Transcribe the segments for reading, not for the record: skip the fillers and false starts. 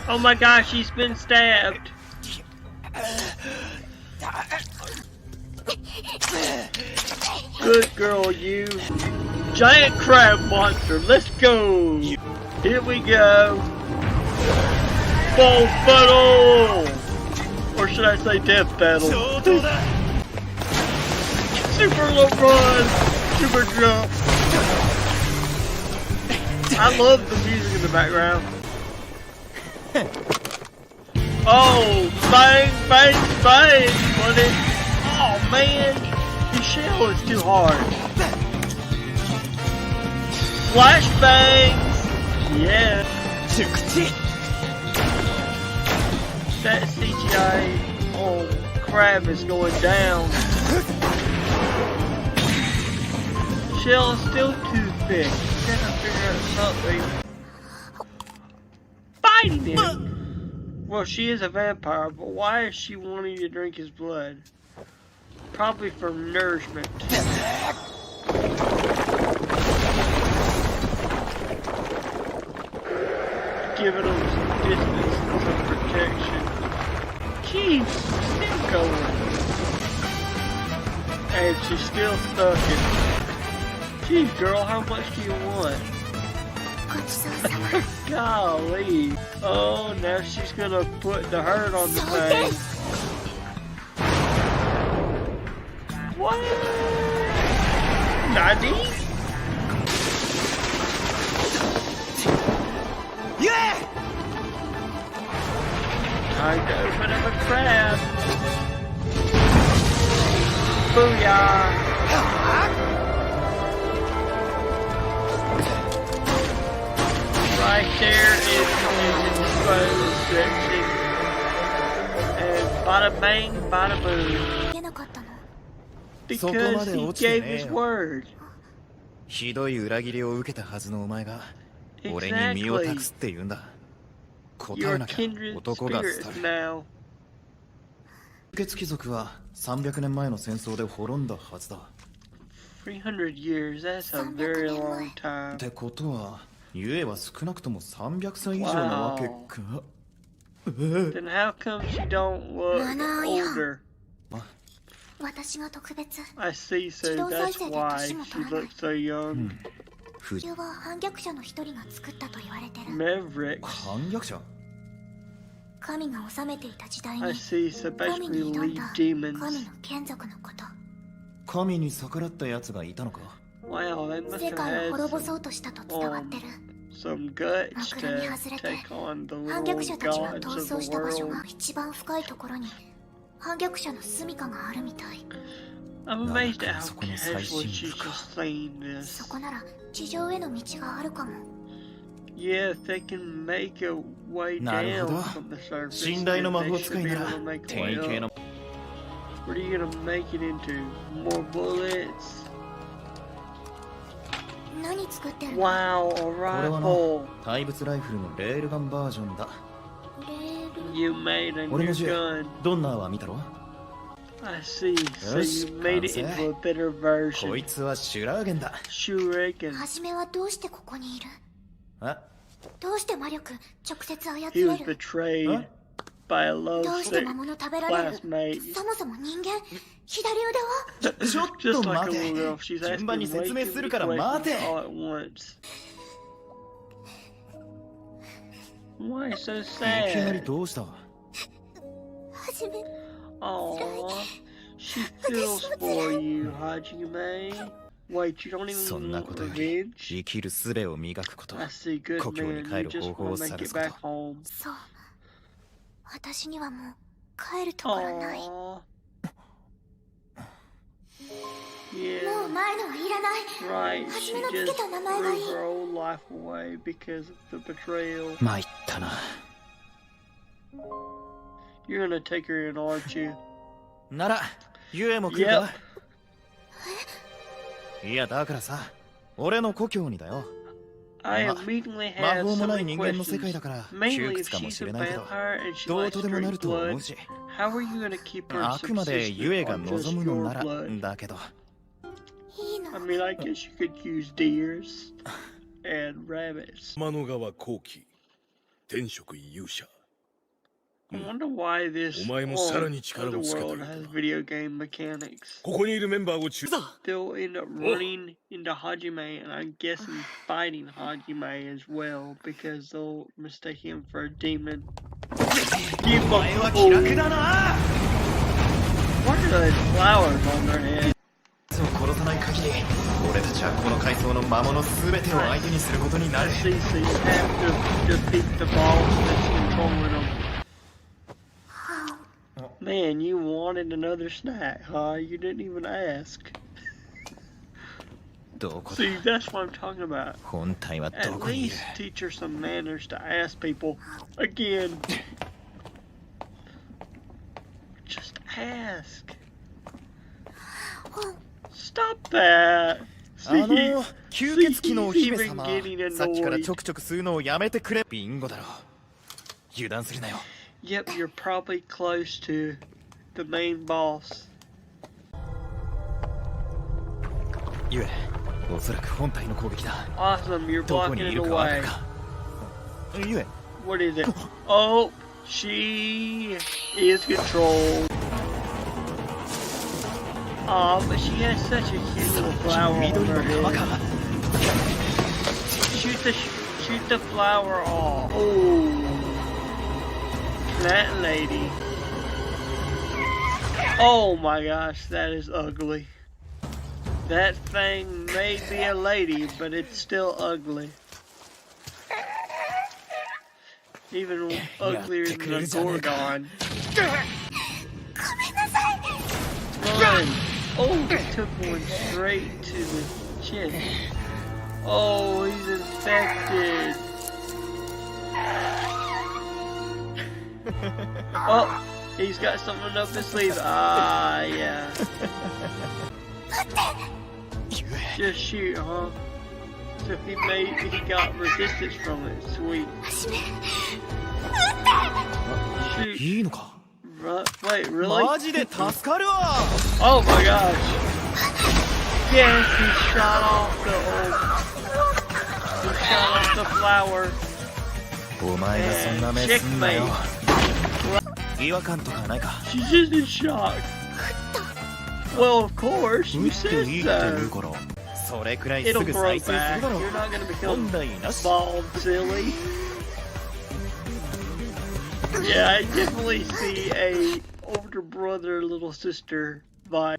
Oh my gosh, he's been stabbed. Good girl, you. Giant crab monster, let's go. Here we go. Full battle! Or should I say death battle? Super low run! Super jump! I love the music in the background. Oh! Bang! Bang! Bang! Buddy! Oh man! The shell is too hard. Flashbangs! Yeah! That CGI crab is going down. Shell is still too thick. Gotta figure out something. Fighting him! Well, she is a vampire, but why is she wanting to drink his blood? Probably for nourishment. Giving him some distance and some protection. Jeez, still going. And she's still stuck in. Geez, girl, how much do you want? Golly. Oh, now she's gonna put the hurt on the thing. What? Nani? Yeah! Time to open up a crab. Booyah! Right there is his exposed section. And bada bang, bada boom. Because he gave his word. Exactly. You're kindred spirits now. 300 years, that's a very long time. ってことは、ユエは少なくとも300歳以上なわけか。Then how come she don't look older? I see, so that's why she looks so young. Mavericks. I see, so basically lead demons. 神に逆らった奴がいたのか。Wow, they must have had some guts to take on the little gods of the world. I'm amazed at how casually she's just saying this. Yeah, if they can make a way down from the surface, then they should be able to make a way up. What are you gonna make it into? More bullets? Wow, a rifle! You made a new gun. I see, so you made it into a better version. Shuriken. He was betrayed by a low-sick classmate. Just like a little girl, she's asking way too many questions all at once. Why so sad? Aww, she feels for you, Hajime. Wait, you don't even want revenge? I see, good man, you just want to make it back home. Aww. Yeah, right, she just threw her old life away because of the betrayal. You're gonna take her in, aren't you? Yep. いやだからさ、俺の故郷にだよ。I immediately have so many questions. Mainly if she's a vampire and she likes straight blood, how are you gonna keep her subsistent on just your blood? I mean, I guess you could use deers and rabbits. I wonder why this other world has video game mechanics. They'll end up running into Hajime, and I'm guessing fighting Hajime as well, because they'll mistake him for a demon. Give him a What are those flowers on their head? I see, so you have to defeat the boss that's controlling them. Man, you wanted another snack, huh? You didn't even ask. See, that's what I'm talking about. At least teach her some manners to ask people. Again. Just ask. Stop that. See, he's even getting annoyed. Yep, you're probably close to the main boss. Awesome, you're blocking it away. What is it? Oh, she is controlled. Oh, but she has such a cute little flower on her head. Shoot the flower off. Oh, that lady. Oh my gosh, that is ugly. That thing may be a lady, but it's still ugly. Even uglier than a Gorgon. Run! Oh, he took one straight to the chest. Oh, he's infected. Oh, he's got something up his sleeve. Ah, yeah. Just shoot, huh? So he got resistance from it. Sweet. Shoot. Wait, really? Oh my gosh. Yes, he shot off the flower. And checkmate. She's just in shock. Well, of course, you said so. It'll grow back. You're not gonna become bald, silly. Yeah, I definitely see a older brother, little sister vibe.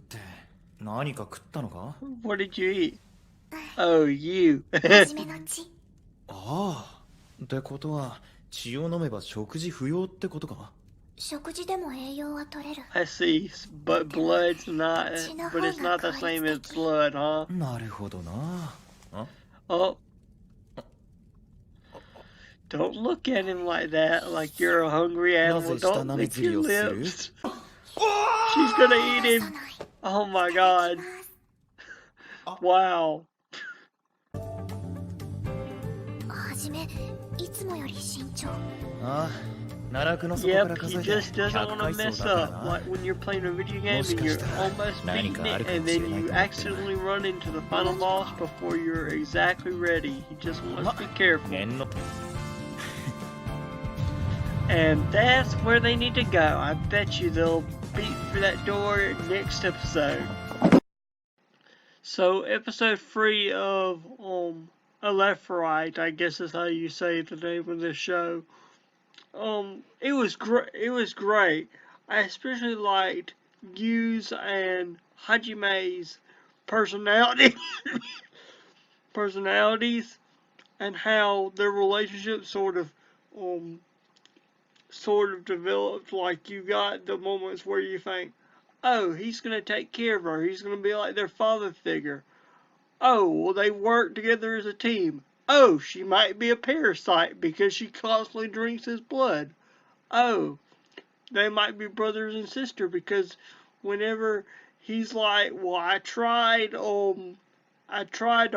What did you eat? Oh, you. I see, but blood's not, but it's not the same as blood, huh? Oh. Don't look at him like that, like you're a hungry animal. Don't lick your lips. She's gonna eat him. Oh my god. Wow. Yep, he just doesn't want to mess up. Like when you're playing a video game and you're almost beating it, and then you accidentally run into the final boss before you're exactly ready. He just wants to be careful. And that's where they need to go. I bet you they'll beat through that door next episode. So episode 3 of Arifureta, I guess is how you say the name of this show. It was great. I especially liked Yu's and Hajime's personalities and how their relationship sort of developed. Like, you got the moments where you think, oh, he's going to take care of her. He's going to be like their father figure. Oh, well, they work together as a team. Oh, she might be a parasite because she constantly drinks his blood. Oh, they might be brothers and sister because whenever he's like, well, I tried to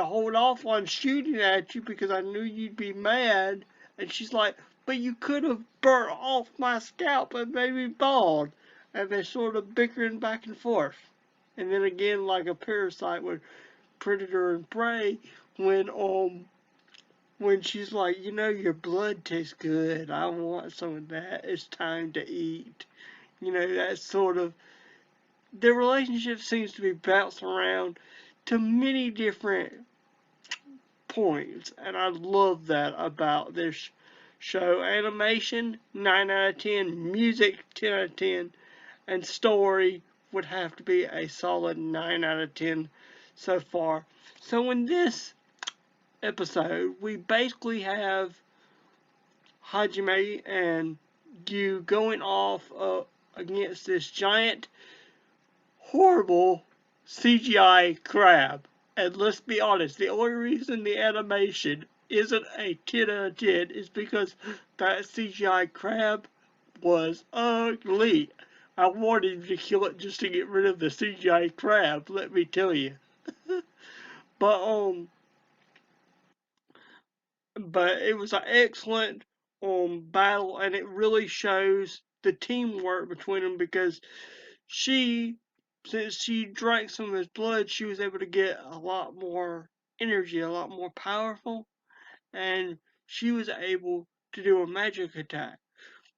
hold off on shooting at you because I knew you'd be mad. And she's like, but you could have burnt off my scalp and made me bald. And they're sort of bickering back and forth. And then again, like a parasite with predator and prey, when when she's like, you know, your blood tastes good. I want some of that. It's time to eat. You know, that sort of. Their relationship seems to be bouncing around to many different points, and I love that about this show. Animation, 9 out of 10. Music, 10 out of 10. And story would have to be a solid 9 out of 10 so far. So in this episode, we basically have Hajime and Gyu going off against this giant, horrible CGI crab. And let's be honest, the only reason the animation isn't a 10 out of 10 is because that CGI crab was ugly. I wanted him to kill it just to get rid of the CGI crab, let me tell you. but but it was an excellent battle, and it really shows the teamwork between them because she, since she drank some of his blood, she was able to get a lot more energy, a lot more powerful, and she was able to do a magic attack.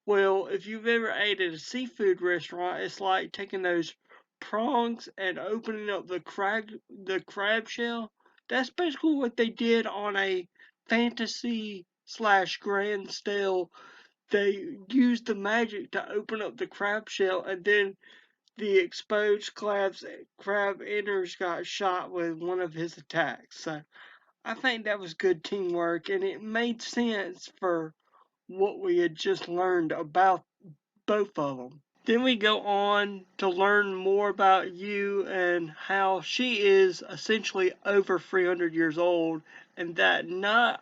Well, if you've ever ate at a seafood restaurant, it's like taking those prongs and opening up the crab shell. That's basically what they did on a fantasy slash grand scale. They used the magic to open up the crab shell, and then the exposed crab inners got shot with one of his attacks. So I think that was good teamwork, and it made sense for what we had just learned about both of them. Then we go on to learn more about Yu and how she is essentially over 300 years old, and that not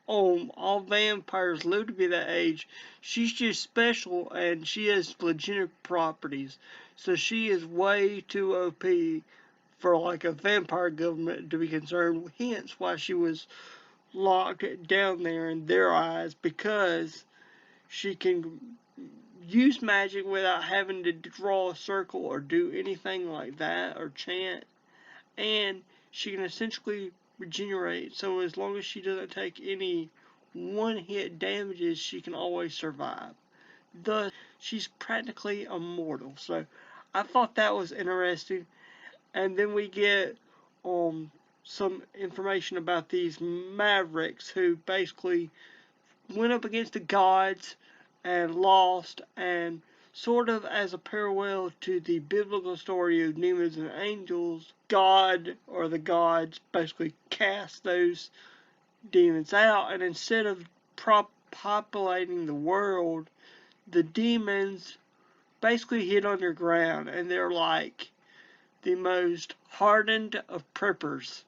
all vampires live to be that age. She's just special, and she has legitimate properties. So she is way too OP for like a vampire government to be concerned. Hence why she was locked down there in their eyes, because she can use magic without having to draw a circle or do anything like that or chant. And she can essentially regenerate. So as long as she doesn't take any one hit damages, she can always survive. Thus, she's practically immortal. So I thought that was interesting. And then we get some information about these mavericks who basically went up against the gods and lost, and sort of as a parallel to the biblical story of demons and angels, God or the gods basically cast those demons out, and instead of populating the world, the demons basically hid underground, and they're like the most hardened of preppers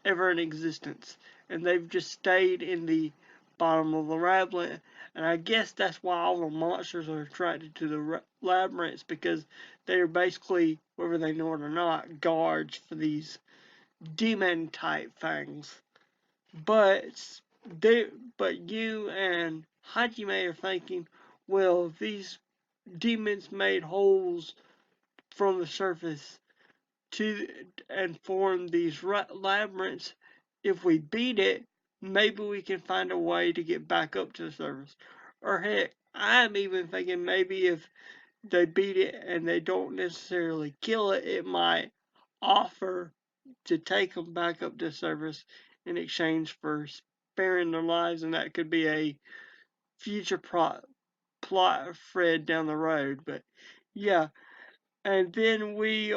ever in existence, and they've just stayed in the bottom of the labyrinth. And I guess that's why all the monsters are attracted to the labyrinths, because they're basically, whether they know it or not, guards for these demon type things. But but you and Hajime are thinking, well, these demons made holes from the surface to and form these labyrinths. If we beat it, maybe we can find a way to get back up to the surface. Or heck, I'm even thinking maybe if they beat it and they don't necessarily kill it, it might offer to take them back up to the surface in exchange for sparing their lives, and that could be a future plot thread down the road. But yeah, and then we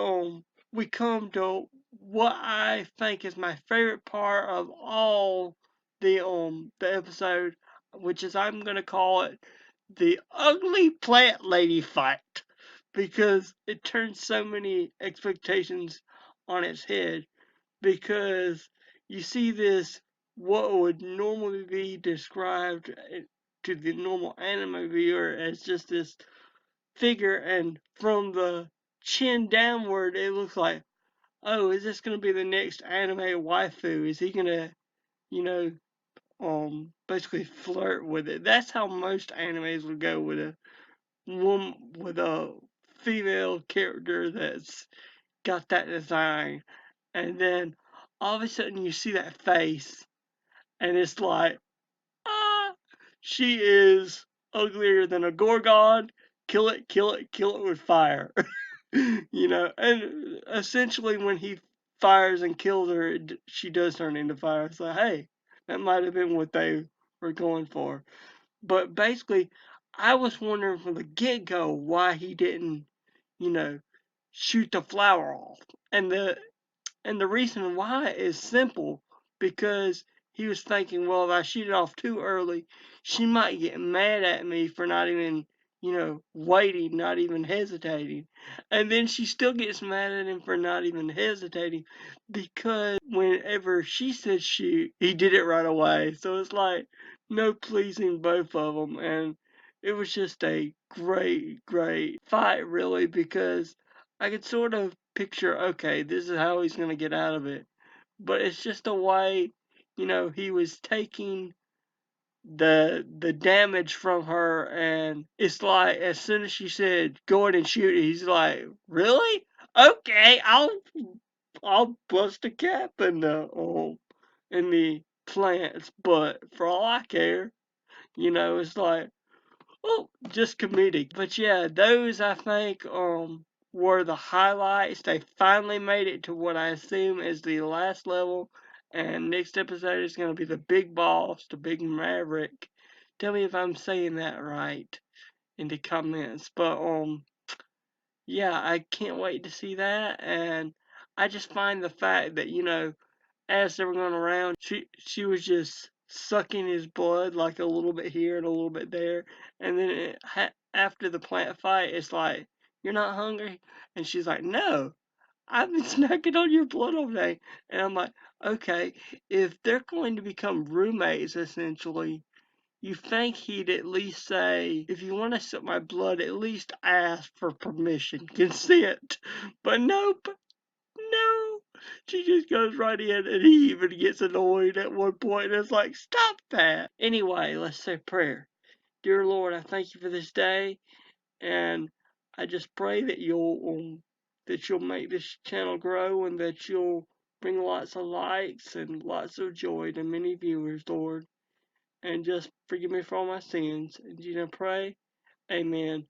come to what I think is my favorite part of all the episode, which is, I'm gonna call it the ugly plant lady fight, because it turns so many expectations on its head. Because you see this, what would normally be described to the normal anime viewer as just this figure, and from the chin downward, it looks like, oh, is this gonna be the next anime waifu? Is he gonna, you know, basically flirt with it? That's how most animes would go with a woman, with a female character that's got that design, and then all of a sudden you see that face, And it's like, ah, she is uglier than a Gorgon. Kill it, kill it, kill it with fire. You know, and essentially when he fires and kills her, she does turn into fire. So, hey, that might have been what they were going for. But basically, I was wondering from the get-go why he didn't, you know, shoot the flower off. And the reason why is simple, because he was thinking, well, if I shoot it off too early, she might get mad at me for not even, waiting, not even hesitating. And then she still gets mad at him for not even hesitating, because whenever she said shoot, he did it right away. So it's like no pleasing both of them. And it was just a great, great fight, really, because I could sort of picture, okay, this is how he's going to get out of it. But it's just a way, he was taking the damage from her, and it's like as soon as she said go ahead and shoot it, he's like, really? Okay, I'll bust a cap in the plants, but for all I care, it's like, oh, just comedic. But yeah, those I think were the highlights. They finally made it to what I assume is the last level. And next episode is going to be the big boss, the big maverick. Tell me if I'm saying that right in the comments. But yeah, I can't wait to see that. And I just find the fact that, as they were going around, she was just sucking his blood like a little bit here and a little bit there, and then after the plant fight, it's like, you're not hungry, and she's like, no, I've been snacking on your blood all day, and I'm like, okay, if they're going to become roommates essentially, you think he'd at least say, if you want to suck my blood, at least ask for permission, consent, but nope. No, she just goes right in, and he even gets annoyed at one point, and it's like, stop that. Anyway, let's say prayer. Dear Lord, I thank you for this day, and I just pray that you'll make this channel grow, and that you'll bring lots of likes and lots of joy to many viewers, Lord, and just forgive me for all my sins. And you know, pray, Amen.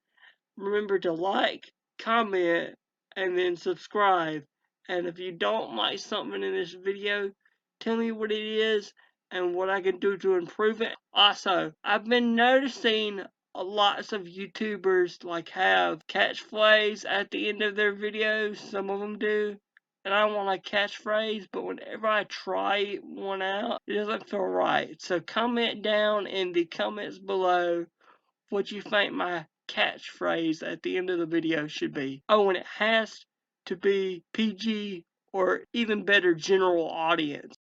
Remember to like, comment, and then subscribe. And if you don't like something in this video, tell me what it is and what I can do to improve it. Also, I've been noticing lots of YouTubers have catchphrase at the end of their videos. Some of them do. And I want a catchphrase, but whenever I try one out, it doesn't feel right. So comment down in the comments below what you think my catchphrase at the end of the video should be. Oh, and it has to be PG or even better, general audience.